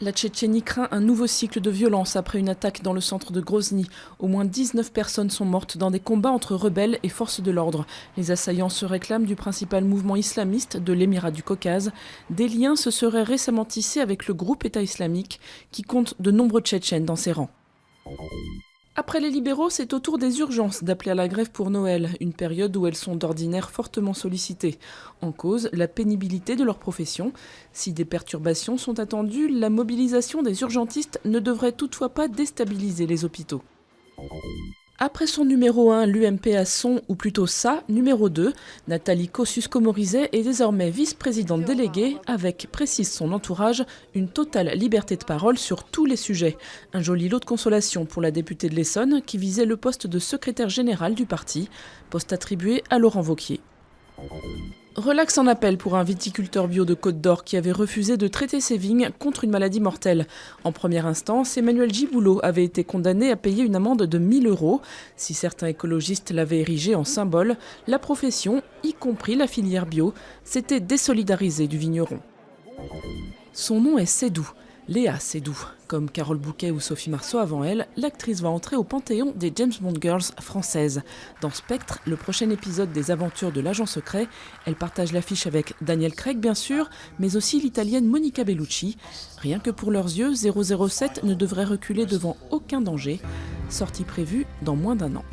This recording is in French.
La Tchétchénie craint un nouveau cycle de violence après une attaque dans le centre de Grozny. Au moins 19 personnes sont mortes dans des combats entre rebelles et forces de l'ordre. Les assaillants se réclament du principal mouvement islamiste de l'Émirat du Caucase. Des liens se seraient récemment tissés avec le groupe État islamique qui compte de nombreux Tchétchènes dans ses rangs. Après les libéraux, c'est au tour des urgences d'appeler à la grève pour Noël, une période où elles sont d'ordinaire fortement sollicitées. En cause, la pénibilité de leur profession. Si des perturbations sont attendues, la mobilisation des urgentistes ne devrait toutefois pas déstabiliser les hôpitaux. Après son numéro 1, l'UMP a son, ou plutôt sa, numéro 2. Nathalie Kosciusko-Morizet est désormais vice-présidente déléguée avec, précise son entourage, une totale liberté de parole sur tous les sujets. Un joli lot de consolation pour la députée de l'Essonne qui visait le poste de secrétaire général du parti, poste attribué à Laurent Wauquiez. Relax en appel pour un viticulteur bio de Côte d'Or qui avait refusé de traiter ses vignes contre une maladie mortelle. En première instance, Emmanuel Giboulot avait été condamné à payer une amende de 1 000 €. Si certains écologistes l'avaient érigé en symbole, la profession, y compris la filière bio, s'était désolidarisée du vigneron. Son nom est Seydoux. Léa Seydoux. Comme Carole Bouquet ou Sophie Marceau avant elle, l'actrice va entrer au panthéon des James Bond Girls françaises. Dans Spectre, le prochain épisode des aventures de l'agent secret, elle partage l'affiche avec Daniel Craig bien sûr, mais aussi l'italienne Monica Bellucci. Rien que pour leurs yeux, 007 ne devrait reculer devant aucun danger. Sortie prévue dans moins d'1 an.